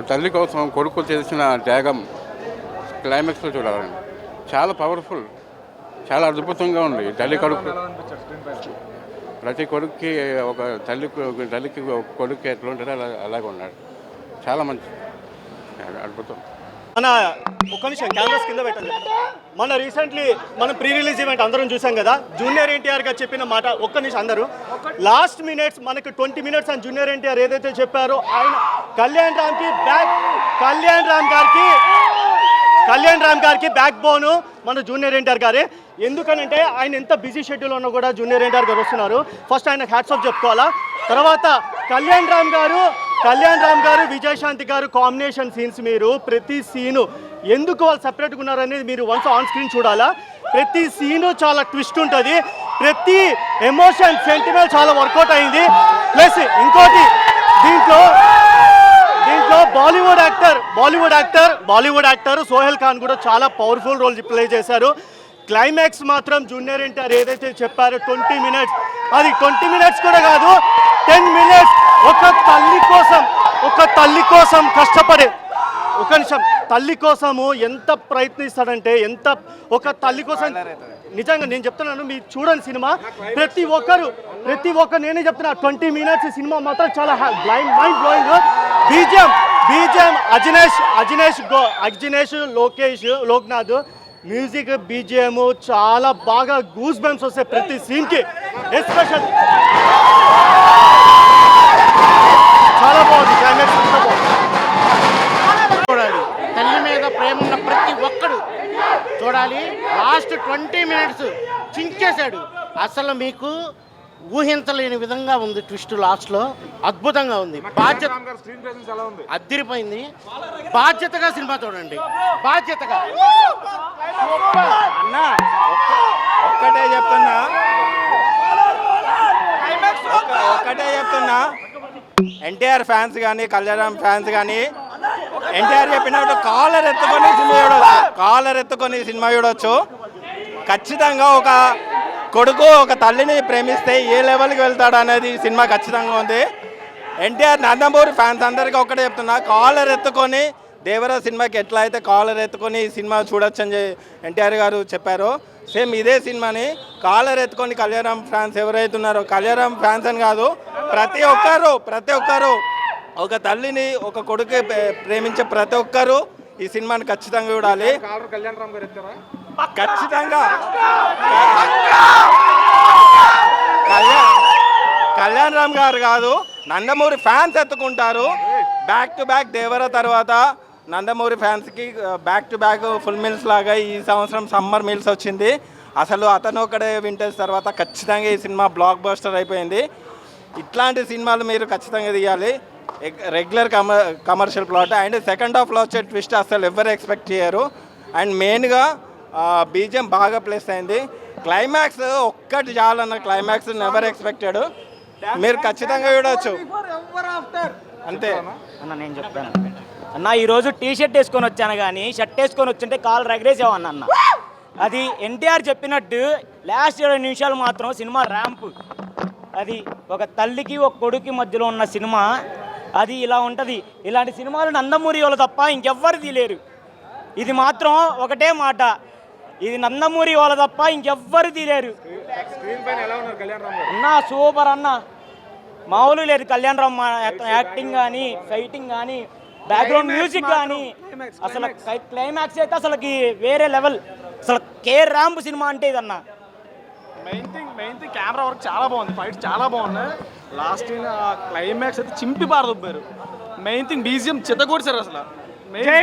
తల్లి కోసం కొడుకు చేసిన త్యాగం క్లైమాక్స్లో చూడాలండి. చాలా పవర్ఫుల్, చాలా అద్భుతంగా ఉంది. తల్లి కొడుకు ప్రతి కొడుక్కి ఒక తల్లికి ఒక కొడుకు ఎట్లా ఉంటారో అలాగే ఉన్నాడు. చాలా మంచి అద్భుతం. మన ఒక్క నిమిషం కెమెరాస్ కింద పెట్టండి. మన రీసెంట్లీ మనం ప్రీ రిలీజ్ ఈవెంట్ అందరం చూసాం కదా, జూనియర్ ఎన్టీఆర్ గారు చెప్పిన మాట ఒక్క నిమిషం అందరూ లాస్ట్ మినిట్స్ మనకి 20 minutes అని జూనియర్ ఎన్టీఆర్ ఏదైతే చెప్పారో ఆయన కళ్యాణ్ రామ్ గారికి బ్యాక్ బోను మన జూనియర్ ఎన్టీఆర్ గారే. ఎందుకనంటే ఆయన ఎంత బిజీ షెడ్యూల్ ఉన్నా కూడా జూనియర్ ఎన్టీఆర్ గారు వస్తున్నారు. ఫస్ట్ ఆయన హ్యాట్స్ ఆఫ్ చెప్పుకోవాలా. తర్వాత కళ్యాణ్ రామ్ గారు విజయశాంతి గారు కాంబినేషన్ సీన్స్, మీరు ప్రతి సీను ఎందుకు వాళ్ళు సపరేట్గా ఉన్నారనేది మీరు వన్స్ ఆన్ స్క్రీన్ చూడాలా. ప్రతి సీను చాలా ట్విస్ట్ ఉంటుంది, ప్రతి ఎమోషన్ సెంటిమెంట్ చాలా వర్కౌట్ అయింది. ప్లస్ ఇంకోటి దీంట్లో బాలీవుడ్ యాక్టర్ సోహెల్ ఖాన్ కూడా చాలా పవర్ఫుల్ రోల్ ప్లే చేశారు. క్లైమాక్స్ మాత్రం జూనియర్ ఎన్టీఆర్ ఏదైతే చెప్పారో 20 minutes, అది 20 minutes కూడా కాదు, 10 minutes ఒక తల్లి కోసం కష్టపడే ఒక నిమిషం తల్లి కోసము ఎంత ప్రయత్నిస్తాడంటే ఒక తల్లి కోసం నిజంగా నేను చెప్తున్నాను. మీరు చూడండి సినిమా, ప్రతి ఒక్కరు నేనే చెప్తున్నా 20 minutes సినిమా మాత్రం చాలా mind blowing. BGM Ajaneesh Loknath music BGM చాలా బాగా గూస్ బంప్స్ వస్తాయి ప్రతి సీన్కి. ఎస్పెషల్ చాలా బాగుంది క్లైమాక్స్, చాలా బాగుంది. చూడాలి, తల్లి మీద ప్రేమ ఉన్న ప్రతి ఒక్కడు చూడాలి. Last 20 minutes చించేశాడు. అసలు మీకు ఊహించలేని విధంగా ఉంది ట్విస్ట్ లాస్ట్లో, అద్భుతంగా ఉంది. బాధ్యత అద్దరిపోయింది. బాధ్యతగా సినిమా చూడండి, బాధ్యతగా. అన్నా ఒక్కటే చెప్తున్నా, ఎన్టీఆర్ ఫ్యాన్స్ కానీ కళ్యాణ్ ఫ్యాన్స్ కానీ ఎన్టీఆర్ చెప్పినట్టు కాలర్ ఎత్తుకొని సినిమా చూడొచ్చు. ఖచ్చితంగా ఒక కొడుకు ఒక తల్లిని ప్రేమిస్తే ఏ లెవెల్కి వెళ్తాడు అనేది సినిమా ఖచ్చితంగా ఉంది. ఎన్టీఆర్ నందమూరి ఫ్యాన్స్ అందరికీ ఒక్కటే చెప్తున్నా, కాలర్ ఎత్తుకొని దేవరా సినిమాకి ఎట్లా అయితే కాలర్ ఎత్తుకొని ఈ సినిమా చూడొచ్చు అని ఎన్టీఆర్ గారు చెప్పారు. సేమ్ ఇదే సినిమాని కాలర్ ఎత్తుకొని కళ్యాణ్ ఫ్యాన్స్ ఎవరైతే ఉన్నారో, కళ్యాణ్ ఫ్యాన్స్ అని కాదు, ప్రతి ఒక్కరు ఒక తల్లిని ఒక కొడుకు ప్రేమించే ప్రతి ఒక్కరు ఈ సినిమాని ఖచ్చితంగా చూడాలి. ఖచ్చితంగా కళ్యాణ్ రామ్ గారు కాదు, నందమూరి ఫ్యాన్స్ ఎత్తుకుంటారు. బ్యాక్ టు బ్యాక్ దేవరా తర్వాత నందమూరి ఫ్యాన్స్కి back to back full meals లాగా ఈ సంవత్సరం సమ్మర్ మీల్స్ వచ్చింది. అసలు అతను ఒకడే వింటేజ్ తర్వాత ఖచ్చితంగా ఈ సినిమా బ్లాక్ బస్టర్ అయిపోయింది. ఇట్లాంటి సినిమాలు మీరు ఖచ్చితంగా తీయాలి. Regular commercial plot and second హాఫ్లో వచ్చే ట్విస్ట్ అసలు ఎవరు ఎక్స్పెక్ట్ చేయరు. అండ్ మెయిన్గా బీజిఎం బాగా ప్లేస్ అయింది. క్లైమాక్స్ ఒక్కటి చాలన్న, క్లైమాక్స్ నెవర్ ఎక్స్పెక్టెడ్, మీరు ఖచ్చితంగా చూడవచ్చు. అంతే అన్న, నేను చెప్తాను అన్న. ఈరోజు టీ షర్ట్ వేసుకొని వచ్చాను, కానీ షర్ట్ వేసుకొని వచ్చింటే కాలు రగరేసేవాడిని అన్న. అది ఎన్టీఆర్ చెప్పినట్టు లాస్ట్ 20 నిమిషాలు మాత్రం సినిమా ర్యాంప్. అది ఒక తల్లికి ఒక కొడుకు మధ్యలో ఉన్న సినిమా, అది ఇలా ఉంటుంది. ఇలాంటి సినిమాలు నందమూరి వాళ్ళు తప్ప ఇంకెవ్వరు తీయలేరు. ఇది మాత్రం ఒకటే మాట, ఇది నందమూరి వాళ్ళ తప్ప ఇంకెవ్వరు తీయలేరు. అన్న సూపర్ అన్న, మామూలు లేదు. కళ్యాణ్ రామ్ యాక్టింగ్ కానీ, ఫైటింగ్ కానీ, బ్యాక్గ్రౌండ్ మ్యూజిక్ కానీ, అసలు క్లైమాక్స్ అయితే అసలుకి వేరే లెవెల్. అసలు ర్యాంప్ సినిమా అంటే ఇదన్న. మెయిన్ థింగ్ కెమెరా వర్క్ చాలా బాగుంది, ఫైట్ చాలా బాగున్నాయి. లాస్ట్ క్లైమాక్స్ అయితే చింపి పారదొబ్బారు. మెయిన్ థింగ్ బీజిఎం చిత్తగొడిచారు. అసలు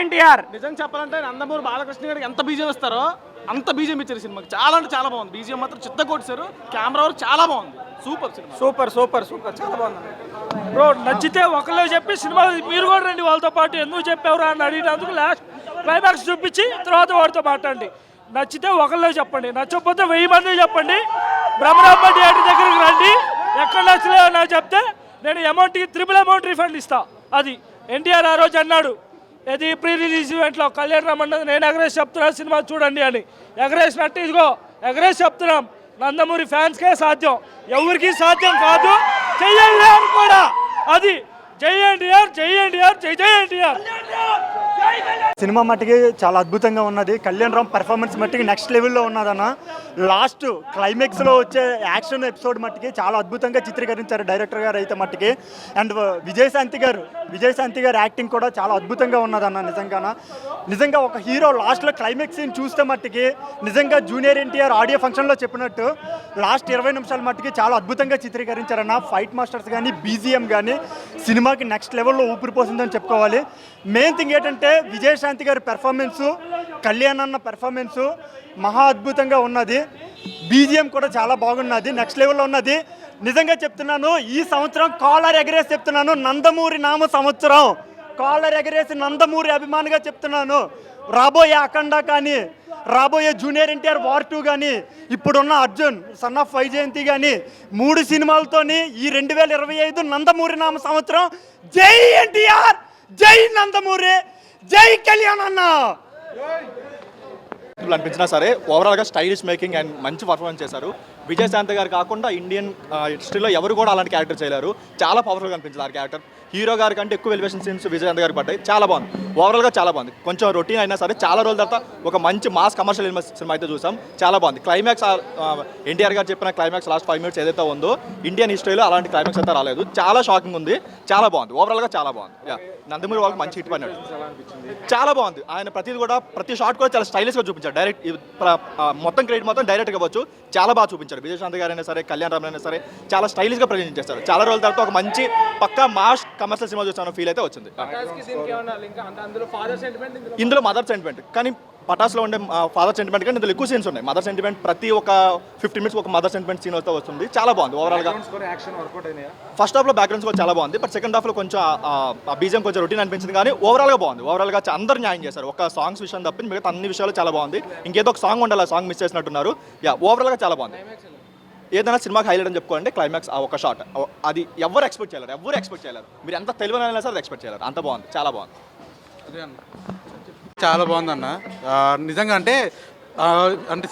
ఎన్టీఆర్ నిజం చెప్పాలంటే నందమూరి బాలకృష్ణ గారికి ఎంత బీజిఎం ఇస్తారో అంత బీజిఎం ఇచ్చారు సినిమాకి. చాలా అంటే చాలా బాగుంది. బీజిఎం మాత్రం చిత్తగొడిచారు. కెమెరా వర్క్ చాలా బాగుంది. సూపర్ సినిమా, సూపర్ చాలా బాగుంది బ్రో. నచ్చితే ఒకళ్ళే చెప్పి సినిమా మీరు కూడా రండి వాళ్ళతో పాటు, ఎందుకు చెప్పేవరా అని అడిగినందుకు లాస్ట్ క్లైమాక్స్ చూపించి తర్వాత వాడితో మాట్లాడండి. నచ్చితే ఒకళ్ళే చెప్పండి, నచ్చకపోతే 1000 మంది చెప్పండి. బ్రహ్మరాంబ థియేటర్ దగ్గరికి రండి. ఎక్కడ నచ్చలేదో నాకు చెప్తే నేను అమౌంట్కి 3 అమౌంట్ రిఫండ్ ఇస్తా. అది ఎన్టీఆర్ ఆ రోజు అన్నాడు, ఇది ప్రీ రిలీజ్ ఈవెంట్లో కళ్యాణ్ రామ్ అన్నది నేను ఎగరేసి చెప్తున్నాను సినిమా చూడండి అని. ఎగరేసినట్టు ఇదిగో ఎగరేసి చెప్తున్నాం. నందమూరి ఫ్యాన్స్కే సాధ్యం, ఎవరికి సాధ్యం కాదు, చెయ్యాలి అని కూడా. అది జై ఎన్టీఆర్, జై ఎన్టీఆర్, జై జై ఎన్టీఆర్. సినిమా మట్టికి చాలా అద్భుతంగా ఉన్నది. కళ్యాణ్ రామ్ పెర్ఫార్మెన్స్ మట్టికి నెక్స్ట్ లెవెల్లో ఉన్నదన్న. లాస్ట్ క్లైమాక్స్లో వచ్చే యాక్షన్ ఎపిసోడ్ మట్టికి చాలా అద్భుతంగా చిత్రీకరించారు డైరెక్టర్ గారు అయితే మట్టికి. అండ్ విజయశాంతి గారు యాక్టింగ్ కూడా చాలా అద్భుతంగా ఉన్నదన్న. నిజంగా ఒక హీరో లాస్ట్లో క్లైమాక్స్ సీన్ చూస్తే మట్టికి నిజంగా జూనియర్ ఎన్టీఆర్ ఆడియో ఫంక్షన్లో చెప్పినట్టు లాస్ట్ 20 నిమిషాల మట్టికి చాలా అద్భుతంగా చిత్రీకరించారన్న. ఫైట్ మాస్టర్స్ కానీ బీజిఎం కానీ సినిమాకి నెక్స్ట్ లెవెల్లో ఊపిరిపోసిందని చెప్పుకోవాలి. మెయిన్ థింగ్ ఏంటంటే విజయశాంతి గారి పెర్ఫార్మెన్సు, కళ్యాణ్ అన్న పెర్ఫార్మెన్సు మహా అద్భుతంగా ఉన్నది. బీజిఎం కూడా చాలా బాగున్నది, నెక్స్ట్ లెవెల్లో ఉన్నది. నిజంగా చెప్తున్నాను, ఈ సంవత్సరం కాలర్ ఎగరేసి చెప్తున్నాను, నందమూరి నామ సంవత్సరం. కాలర్ ఎగరేసి నందమూరి అభిమానిగా చెప్తున్నాను. రాబోయే అఖండ కానీ, రాబోయే జూనియర్ ఎన్టీఆర్ వార్ 2 కానీ, ఇప్పుడున్న అర్జున్ సన్ ఆఫ్ వైజయంతి కానీ 3 సినిమాలతోని ఈ 2025 నందమూరి నామ సంవత్సరం. జై ఎన్టీఆర్, జై నందమూరి, జై కళ్యాణ్ అన్న. అనిపించినా సరే ఓవరాల్గా స్టైలిష్ మేకింగ్ అండ్ మంచి పర్ఫార్మెన్స్ చేశారు. విజయశాంతి గారు కాకుండా ఇండియన్ హిస్టరీలో ఎవరు కూడా అలాంటి క్యారెక్టర్ చేయలేరు. చాలా పవర్ఫుల్గా అనిపించింది ఆ క్యారెక్టర్. హీరో గారి కంటే ఎక్కువ ఎలివేషన్ సీన్స్ విజయశాంతి గారికి పడ్డాయి. చాలా బాగుంది, ఓవరాల్గా చాలా బాగుంది. కొంచెం రొటీన్ అయినా సరే చాలా రోజుల తర్వాత ఒక మంచి మాస్ కమర్షియల్ సినిమా అయితే చూసాం. చాలా బాగుంది. క్లైమాక్స్ ఎన్టీఆర్ గారు చెప్పిన క్లైమాక్స్ లాస్ట్ 5 minutes ఏదైతే ఉందో ఇండియన్ హిస్టరీలో అలాంటి క్లైమాక్స్ అయితే రాలేదు. చాలా షాకింగ్ ఉంది, చాలా బాగుంది, ఓవరాల్గా చాలా బాగుంది. నందమూరి వాళ్ళకి మంచి హిట్ పడినాడు. చాలా బాగుంది. ఆయన ప్రతి షాట్ కూడా చాలా స్టైలిష్గా చూపించాడు. డైరెక్ట్ మొత్తం క్రెడిట్ మొత్తం డైరెక్ట్గా ఇవ్వచ్చు. చాలా బాగా చూపించాడు. విజయశాంతి గారు అయినా సరే, కళ్యాణ్ రామ్ అయినా సరే చాలా స్టైలిష్గా ప్రజెంట్ చేస్తారు. చాలా రోజుల తర్వాత ఒక మంచి పక్కా మాస్ కమర్షియల్ సినిమా చూస్తాను ఫీల్ అయితే వచ్చింది. ఇందులో మదర్ సెంటిమెంట్ కానీ పటాస్లో ఉండే ఫాదర్ సెంటిమెంట్ కానీ ఇందులో ఎక్కువ సీన్స్ ఉన్నాయి. మదర్ సెంటిమెంట్ ప్రతి ఒక 15 minutes ఒక మదర్ సెంటిమెంట్ సీన్ అయితే వస్తుంది. చాలా బాగుంది ఓవరాల్గా. ఫస్ట్ హాఫ్లో బ్యాక్గ్రౌండ్స్ కూడా చాలా బాగుంది. బట్ సెకండ్ హాఫ్లో కొంచెం బీజం కొంచెం రొటీన్ అనిపించింది. కానీ ఓవరాల్గా బాగుంది. ఓవరాల్గా అందరు న్యాయం చేశారు. ఒక సాంగ్స్ విషయం తప్పించి మిగతా అన్ని విషయాలు చాలా బాగుంది. ఇంకేదో ఒక సాంగ్ ఉండాలి, ఆ సాంగ్ మిస్ చేసినట్టున్నారు. ఓవరాల్గా చాలా బాగుంది. ఏదైనా సినిమాకి హైలైట్ అని చెప్పుకోండి క్లైమాక్స్ ఆ ఒక షాట్. అది ఎవరు ఎక్స్పెక్ట్ చేయలేరు. మీరు ఎంత తెలివైనా సరే ఎక్స్పెక్ట్ చేయలేరు. అంత బాగుంది, చాలా బాగుంది. చాలా బాగుందన్న. నిజంగా అంటే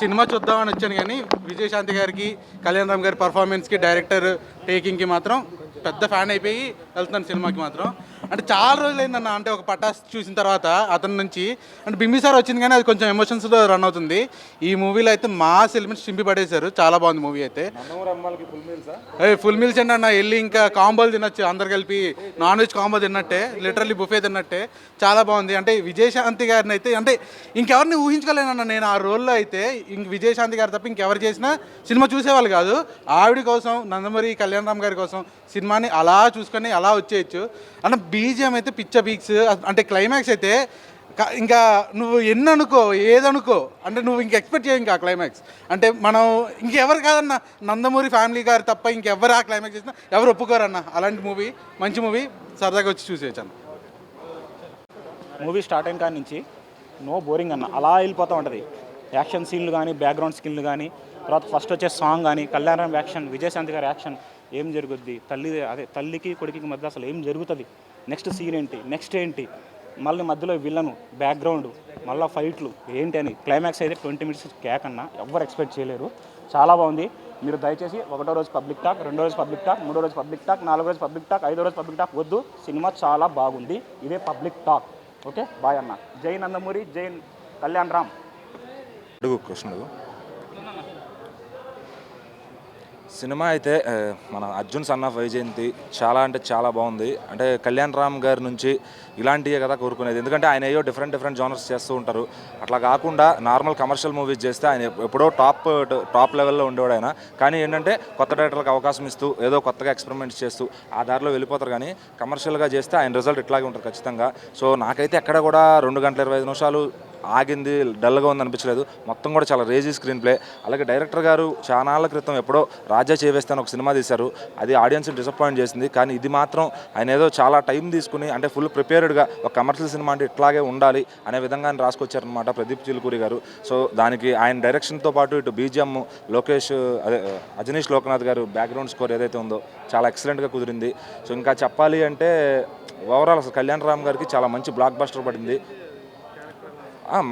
సినిమా చూద్దామని వచ్చాను కానీ విజయశాంతి గారికి, కళ్యాణ్ రామ్ గారి పర్ఫార్మెన్స్కి, డైరెక్టర్ టేకింగ్కి మాత్రం పెద్ద ఫ్యాన్ అయిపోయి వెళ్తున్నాను సినిమాకి మాత్రం. అంటే చాలా రోజులు అయిందన్న. అంటే ఒక పటాస్ చూసిన తర్వాత అతని నుంచి అంటే బింబిసార్ వచ్చింది కానీ అది కొంచెం ఎమోషన్స్లో రన్ అవుతుంది. ఈ మూవీలో అయితే మాస్ ఎలిమెంట్స్ చింపి పడేశారు. చాలా బాగుంది మూవీ అయితే. ఫుల్ మీల్స్ అండి అన్న. వెళ్ళి ఇంకా కాంబోలు తినొచ్చు, అందరు కలిపి నాన్ వెజ్ కాంబో తిన్నట్టే, లిటరల్లీ బుఫే తిన్నట్టే. చాలా బాగుంది. అంటే విజయశాంతి గారిని అయితే అంటే ఇంకెవరిని ఊహించుకోలేనన్న నేను ఆ రోల్లో అయితే. ఇంక విజయశాంతి గారు తప్ప ఇంకెవరు చేసినా సినిమా చూసేవాళ్ళు కాదు. ఆవిడ కోసం, నందమూరి కళ్యాణ్ రామ్ గారి కోసం సినిమాని అలా చూసుకొని అలా వచ్చేయచ్చు అన్న. బీజిఎం అయితే పిచ్చ పీక్స్. అంటే క్లైమాక్స్ అయితే ఇంకా నువ్వు ఎన్ననుకో ఏదనుకో అంటే నువ్వు ఇంక ఎక్స్పెక్ట్ చేయ ఇంకా క్లైమాక్స్. అంటే మనం ఇంకెవరు కాదన్న, నందమూరి ఫ్యామిలీ గారు తప్ప ఇంకెవరు ఆ క్లైమాక్స్ చేసినా ఎవరు ఒప్పుకోరన్న. అలాంటి మూవీ, మంచి మూవీ, సరదాగా వచ్చి చూసేయచ్చు అన్న. మూవీ స్టార్ట్ అయిన కాడి నుంచి నో బోరింగ్ అన్న. అలా వెళ్ళిపోతూ ఉంటుంది. యాక్షన్ సీన్లు కానీ, బ్యాక్గ్రౌండ్ స్కిన్లు కానీ, తర్వాత ఫస్ట్ వచ్చే సాంగ్ కానీ, కళ్యాణ్ రామ్ యాక్షన్, విజయశాంతి గారి యాక్షన్, ఏం జరుగుద్ది, తల్లికి కొడుకుకి మధ్య అసలు ఏం జరుగుతుంది, నెక్స్ట్ సీన్ ఏంటి, నెక్స్ట్ ఏంటి, మళ్ళీ మధ్యలో విలను, బ్యాక్గ్రౌండ్, మళ్ళీ ఫైట్లు ఏంటి అని క్లైమాక్స్ అయితే 20 minutes క్యాక్ అన్న. ఎవ్వరు ఎక్స్పెక్ట్ చేయలేరు. చాలా బాగుంది. మీరు దయచేసి 1వ రోజు పబ్లిక్ టాక్, 2వ రోజు పబ్లిక్ టాక్, 3వ రోజు పబ్లిక్ టాక్, 4వ రోజు పబ్లిక్ టాక్, 5వ రోజు పబ్లిక్ టాక్ వద్దు. సినిమా చాలా బాగుంది. ఇదే పబ్లిక్ టాక్. ఓకే, బాయ్ అన్న. జై నందమూరి, జై కళ్యాణ్ రామ్. కృష్ణుడు సినిమా అయితే మన అర్జున్ సన్ ఆఫ్ వైజయంతి చాలా అంటే చాలా బాగుంది. అంటే కళ్యాణ్ రామ్ గారి నుంచి ఇలాంటివే కదా కోరుకునేది. ఎందుకంటే ఆయన ఏయో డిఫరెంట్ జానర్స్ చేస్తూ ఉంటారు. అట్లా కాకుండా నార్మల్ కమర్షియల్ మూవీస్ చేస్తే ఆయన ఎప్పుడో టాప్ లెవెల్లో ఉండేవాడు ఆయన. కానీ ఏంటంటే కొత్త డైరెక్టర్లకు అవకాశం ఇస్తూ ఏదో కొత్తగా ఎక్స్పెరిమెంట్స్ చేస్తూ ఆ దారిలో వెళ్ళిపోతారు. కానీ కమర్షియల్గా చేస్తే ఆయన రిజల్ట్ ఇట్లాగే ఉంటుంది ఖచ్చితంగా. సో నాకైతే ఎక్కడ కూడా 2 గంటల 25 నిమిషాలు ఆగింది, డల్గా ఉంది అనిపించలేదు. మొత్తం కూడా చాలా రేజీ స్క్రీన్ ప్లే. అలాగే డైరెక్టర్ గారు చానాళ్ళ క్రితం ఎప్పుడో రాజా చేవేస్తాను ఒక సినిమా తీశారు. అది ఆడియన్స్ని డిసప్పాయింట్ చేసింది. కానీ ఇది మాత్రం ఆయన ఏదో చాలా టైం తీసుకుని అంటే ఫుల్ ప్రిపేర్డ్గా ఒక కమర్షియల్ సినిమా అంటే ఇట్లాగే ఉండాలి అనే విధంగా ఆయన రాసుకొచ్చారనమాట ప్రదీప్ చిలుకూరి గారు. సో దానికి ఆయన డైరెక్షన్తో పాటు ఇటు బీజిఎం అజనీష్ లోకనాథ్ గారు బ్యాక్గ్రౌండ్ స్కోర్ ఏదైతే ఉందో చాలా ఎక్సలెంట్గా కుదిరింది. సో ఇంకా చెప్పాలి అంటే ఓవరాల్ అసలు కళ్యాణ్ రామ్ గారికి చాలా మంచి బ్లాక్ బస్టర్ పడింది.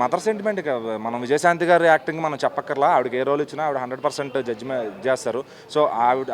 మదర్ సెంటిమెంట్ ఇక మనం విజయశాంతి గారి యాక్టింగ్ మనం చెప్పక్కర్లా. ఆవిడకి ఏ రోల్ ఇచ్చినా ఆవిడ 100% జడ్జిమెంట్ చేస్తారు. సో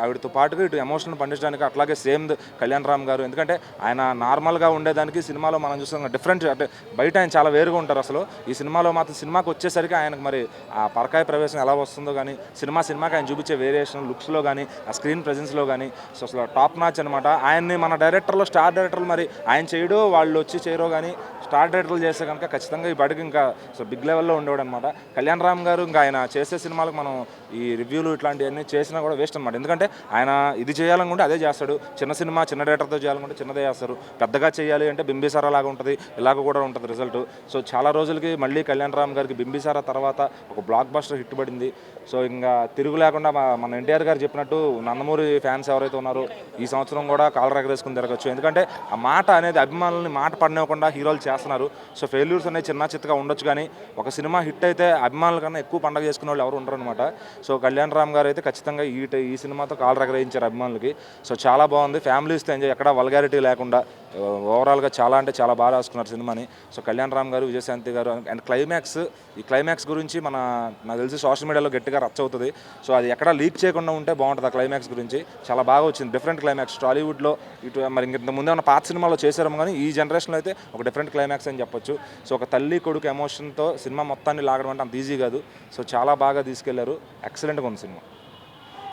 ఆవిడతో పాటుగా ఇటు ఎమోషన్ పండించడానికి అట్లాగే సేమ్ కళ్యాణ్ రామ్ గారు. ఎందుకంటే ఆయన నార్మల్గా ఉండేదానికి సినిమాలో మనం చూస్తాం డిఫరెంట్, అంటే బయట ఆయన చాలా వేరుగా ఉంటారు. అసలు ఈ సినిమాలో మాత్రం సినిమాకి వచ్చేసరికి ఆయనకు మరి ఆ పరకాయ ప్రవేశం ఎలా వస్తుందో కానీ సినిమాకి ఆయన చూపించే వేరియేషన్ లుక్స్లో కానీ ఆ స్క్రీన్ ప్రెజెన్స్లో కానీ సో అసలు టాప్ నాచ్ అనమాట. ఆయన్ని మన డైరెక్టర్లో స్టార్ డైరెక్టర్లు మరి ఆయన చేయడో వాళ్ళు వచ్చి చేయరో కానీ స్టార్ డైరెక్టర్లు చేస్తే కనుక ఖచ్చితంగా ఈ బడికి ఇంకా సో బిగ్ లెవెల్లో ఉండేవాడు అనమాట. కళ్యాణ్ రామ్ గారు ఇంకా ఆయన చేసే సినిమాలకు మనం ఈ రివ్యూలు ఇట్లాంటివన్నీ చేసినా కూడా వేస్ట్ అనమాట. ఎందుకంటే ఆయన ఇది చేయాలనుకుంటే అదే చేస్తాడు. చిన్న సినిమా చిన్న డైరెక్టర్తో చేయాలనుకుంటే చిన్నదే చేస్తారు. పెద్దగా చేయాలి అంటే బింబిసారా లాగా ఉంటుంది, ఇలాగ కూడా ఉంటుంది రిజల్ట్. సో చాలా రోజులకి మళ్ళీ కళ్యాణ్ రామ్ గారికి బింబిసారా తర్వాత ఒక బ్లాక్ బస్టర్ హిట్ పడింది. సో ఇంకా తిరుగు లేకుండా మన ఎన్టీఆర్ గారు చెప్పినట్టు నందమూరి ఫ్యాన్స్ ఎవరైతే ఉన్నారో ఈ సంవత్సరం కూడా కాలర్ ఎగరేసుకుని తిరగచ్చు. ఎందుకంటే ఆ మాట అనేది అభిమానులని మాట పడనివ్వకుండా హీరోలు చేస్తున్నారు. సో ఫెయిల్యూర్స్ అనేవి చిన్న చిత్తగా ఉండొచ్చు కానీ ఒక సినిమా హిట్ అయితే అభిమానుల కన్నా ఎక్కువ పండగ చేసుకునే వాళ్ళు ఎవరు ఉండరు అనమాట. సో కళ్యాణ్ రామ్ గారు అయితే ఖచ్చితంగా ఈ సినిమాతో కాలర్ ఎగరేయించారు అభిమానులకి. సో చాలా బాగుంది, ఫ్యామిలీస్తో ఎంజాయ్, ఎక్కడ వల్గారిటీ లేకుండా ఓవరాల్గా చాలా అంటే చాలా బాగా రాసుకున్నారు సినిమాని. సో కళ్యాణ్ రామ్ గారు, విజయశాంతి గారు అండ్ ఈ క్లైమాక్స్ గురించి నాకు తెలిసి సోషల్ మీడియాలో గట్టిగా రచ్చ అవుతుంది. సో అది ఎక్కడ లీక్ చేయకుండా ఉంటే బాగుంటుంది. ఆ క్లైమాక్స్ గురించి చాలా బాగా వచ్చింది, డిఫరెంట్ క్లైమాక్స్. టాలీవుడ్లో ఇటు మరి ఇంత ముందే ఉన్న పాత సినిమాలో చేశారు కానీ ఈ జనరేషన్లో అయితే ఒక డిఫరెంట్ క్లైమాక్స్ అని చెప్పొచ్చు. సో ఒక తల్లి కొడుకు ఎమోషన్తో సినిమా మొత్తాన్ని లాగడం అంటే అంత ఈజీ కాదు. సో చాలా బాగా తీసుకెళ్లారు, ఎక్సలెంట్గా ఉంది సినిమా.